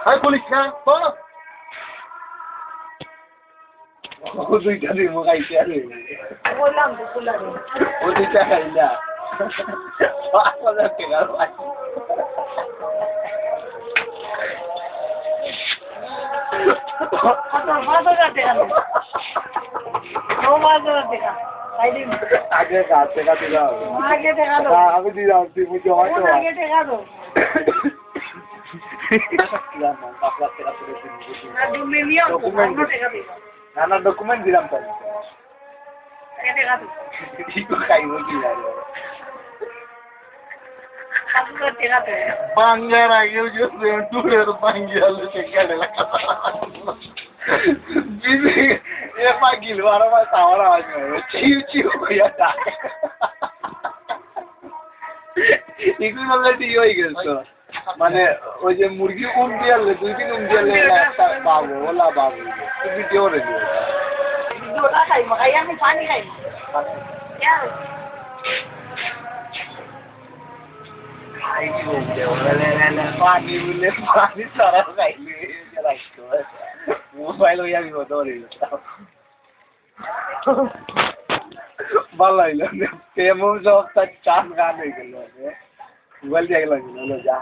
আরে বলিস না তো ও দুইটা দিন খাইছে আরে বললাম তো বললাম ও দুইটা খাইলা 5,000 টাকা পাই আগে কাছে কাছে যাও আগে দেখা দাও আমি দিলাম তুই মুঝে হয়তো আগে দেখা দাও আর তুমি নিও না না ডকুমেন্ট দিলাম তো আগে দেখা দাও ইকো খাইবো কি জানো আগে দেখা দাও Bangar ayo just tour panggil check la bibi ye pagil wara ma tawara ajo chiu chiu ya ta iku বললে ঠিক হয়ে গেছে মানে ওই যে মুরগি উম দিয়ালে দুই দিন উম দিয়ালে একটা পাবো ওলা পাবো তুমি ভিডিও রে দিও ভিডিওটা খাই মাখাই আমি পানি খাই ইয়া Ay, paani bule, paani sara kaili, rasto. Mobile hoy আমি বদলে দিলাম। ভালো হইলো। কেমন সব চান গান হয়ে গেল। মোবাইল দিয়ে গেল যা।